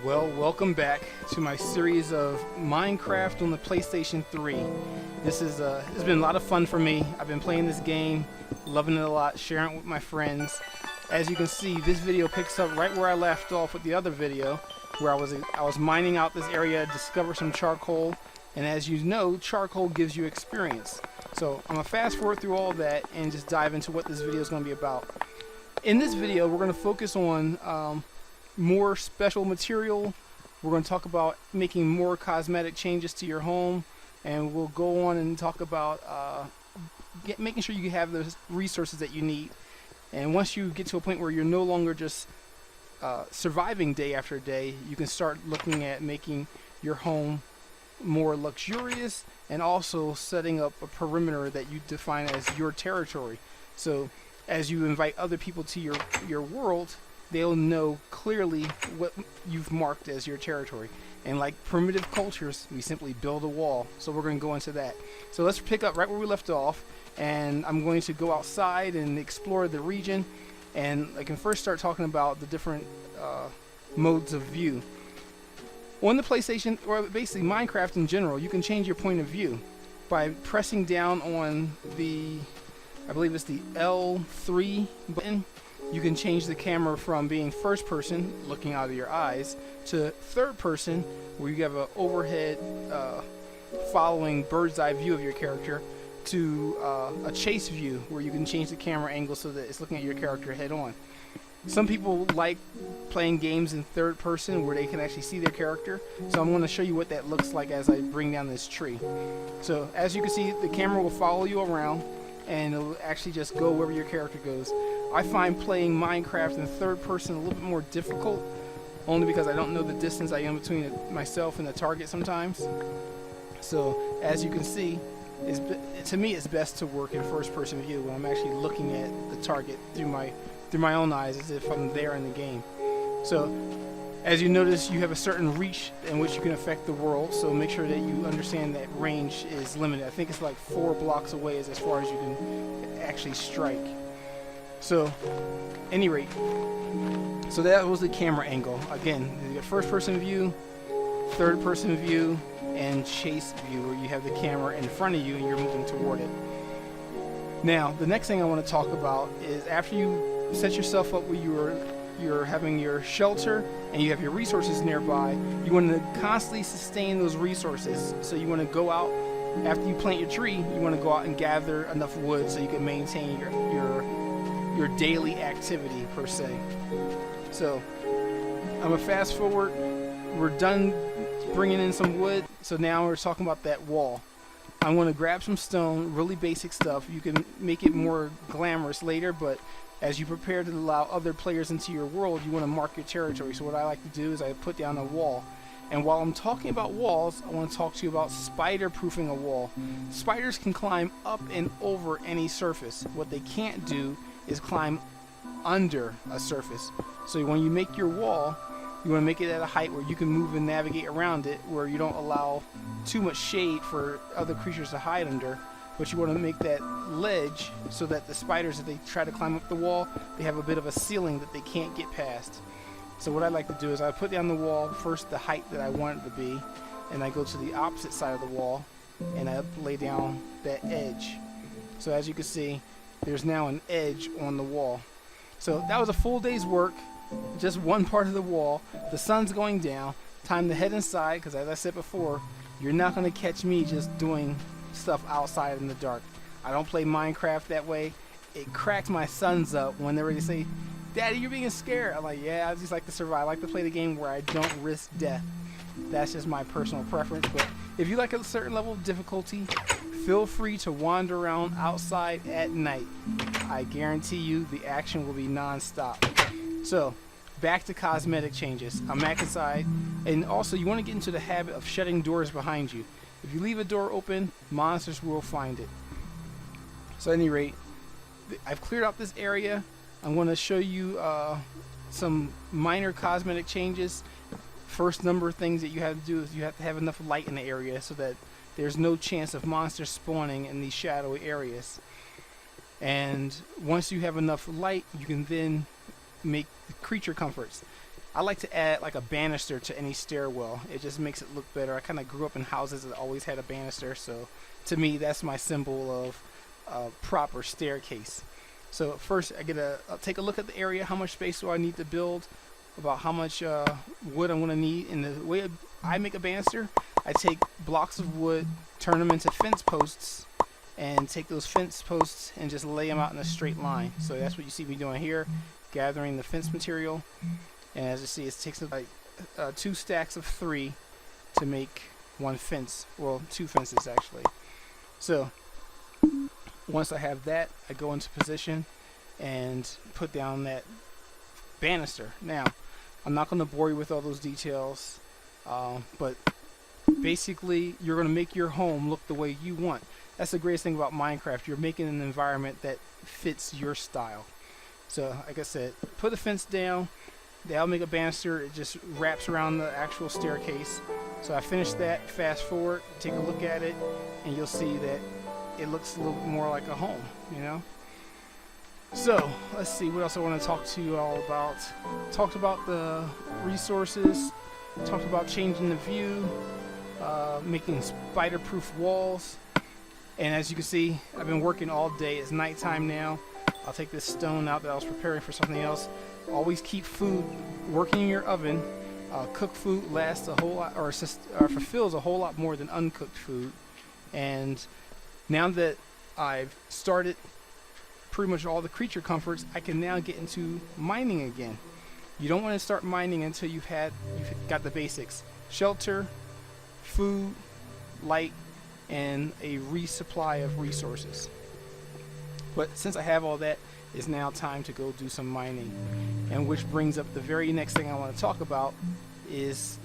Well, welcome back to my series of Minecraft on the PlayStation 3. This has been a lot of fun for me. I've been playing this game, loving it a lot, sharing it with my friends. As you can see, this video picks up right where I left off with the other video, where I was mining out this area, discovered some charcoal, and as you know, charcoal gives you experience. So I'm gonna fast forward through all that and just dive into what this video is going to be about. In this video, we're going to focus on more special material. We're going to talk about making more cosmetic changes to your home, and we'll go on and talk about making sure you have the resources that you need. And once you get to a point where you're no longer just surviving day after day, you can start looking at making your home more luxurious and also setting up a perimeter that you define as your territory. So as you invite other people to your world, they'll know clearly what you've marked as your territory. And like primitive cultures, we simply build a wall. So we're going to go into that. So let's pick up right where we left off, and I'm going to go outside and explore the region. And I can first start talking about the different modes of view. On the PlayStation, or basically Minecraft in general, you can change your point of view by pressing down on the, I believe it's the L3 button. You can change the camera from being first person, looking out of your eyes, to third person, where you have an overhead following bird's eye view of your character, to a chase view, where you can change the camera angle so that it's looking at your character head on. Some people like playing games in third person where they can actually see their character, so I'm going to show you what that looks like as I bring down this tree. So as you can see, the camera will follow you around, and it'll actually just go wherever your character goes. I find playing Minecraft in third person a little bit more difficult, only because I don't know the distance I am between myself and the target sometimes. So as you can see, to me it's best to work in first person view when I'm actually looking at the target through my own eyes, as if I'm there in the game. So as you notice, you have a certain reach in which you can affect the world, so make sure that you understand that range is limited. I think it's like 4 blocks away as far as you can actually strike. So, any rate, so that was the camera angle. Again, you got first person view, third person view, and chase view, where you have the camera in front of you and you're moving toward it. Now, the next thing I want to talk about is after you set yourself up where you're having your shelter and you have your resources nearby, you want to constantly sustain those resources. So you want to go out, after you plant your tree, you want to go out and gather enough wood so you can maintain your daily activity per se. So I'm gonna fast forward. We're done bringing in some wood, so now we're talking about that wall. I'm gonna grab some stone, really basic stuff. You can make it more glamorous later, but as you prepare to allow other players into your world, you want to mark your territory. So what I like to do is I put down a wall. And while I'm talking about walls, I want to talk to you about spider proofing a wall. Spiders can climb up and over any surface. What they can't do is climb under a surface. So when you make your wall, you want to make it at a height where you can move and navigate around it, where you don't allow too much shade for other creatures to hide under, but you want to make that ledge so that the spiders, if they try to climb up the wall, they have a bit of a ceiling that they can't get past. So what I like to do is I put down the wall first, the height that I want it to be, and I go to the opposite side of the wall and I lay down that edge. So as you can see, there's now an edge on the wall. So that was a full day's work, just one part of the wall. The sun's going down, time to head inside, because as I said before, you're not going to catch me just doing stuff outside in the dark. I don't play Minecraft that way. It cracks my sons up when they're ready to say, "Daddy, you're being scared." I'm like, yeah, I just like to survive. I like to play the game where I don't risk death. That's just my personal preference. But if you like a certain level of difficulty, feel free to wander around outside at night. I guarantee you the action will be non-stop. So, back to cosmetic changes. I'm back inside, and also you want to get into the habit of shutting doors behind you. If you leave a door open, monsters will find it. So at any rate, I've cleared out this area. I'm going to show you some minor cosmetic changes. First number of things that you have to do is you have to have enough light in the area so that there's no chance of monsters spawning in these shadowy areas. And once you have enough light, you can then make creature comforts. I like to add like a banister to any stairwell. It just makes it look better. I kind of grew up in houses that always had a banister, so to me that's my symbol of a proper staircase. So first I'll take a look at the area. How much space do I need to build? About how much wood I'm going to need. And the way I make a banister, I take blocks of wood, turn them into fence posts, and take those fence posts and just lay them out in a straight line. So that's what you see me doing here, gathering the fence material. And as you see, it takes like 2 stacks of 3 to make one fence. Well, 2 fences actually. So once I have that, I go into position and put down that banister. Now, I'm not going to bore you with all those details, but basically you're going to make your home look the way you want. That's the greatest thing about Minecraft. You're making an environment that fits your style. So like I said, put a fence down. That'll make a banister. It just wraps around the actual staircase. So I finished that. Fast forward, take a look at it, and you'll see that it looks a little more like a home, you know? So let's see what else I want to talk to you all about. Talked about the resources, talked about changing the view, making spider-proof walls. And as you can see, I've been working all day. It's nighttime now. I'll take this stone out that I was preparing for something else. Always keep food working in your oven. Cooked food lasts a whole lot, or fulfills a whole lot more than uncooked food. And now that I've started pretty much all the creature comforts, I can now get into mining again. You don't want to start mining until you've got the basics: shelter, food, light, and a resupply of resources. But since I have all that, it's now time to go do some mining. And which brings up the very next thing I want to talk about is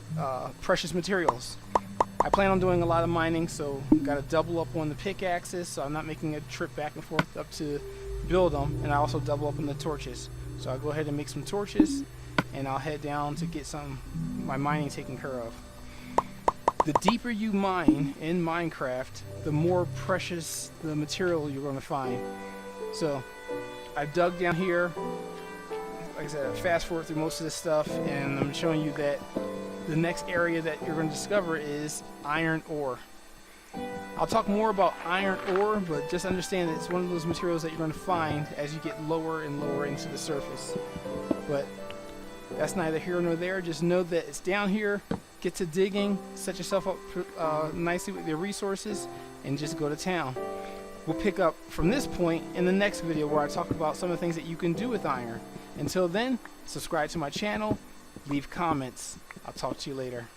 precious materials. I plan on doing a lot of mining, so I've got to double up on the pickaxes, so I'm not making a trip back and forth up to build them. And I also double up on the torches. So I'll go ahead and make some torches, and I'll head down to get my mining taken care of. The deeper you mine in Minecraft, the more precious the material you're going to find. So I've dug down here. Like I said, I fast forward through most of this stuff, and I'm showing you that the next area that you're going to discover is iron ore. I'll talk more about iron ore, but just understand that it's one of those materials that you're going to find as you get lower and lower into the surface. But that's neither here nor there. Just know that it's down here. Get to digging, set yourself up nicely with your resources, and just go to town. We'll pick up from this point in the next video where I talk about some of the things that you can do with iron. Until then, subscribe to my channel, leave comments. I'll talk to you later.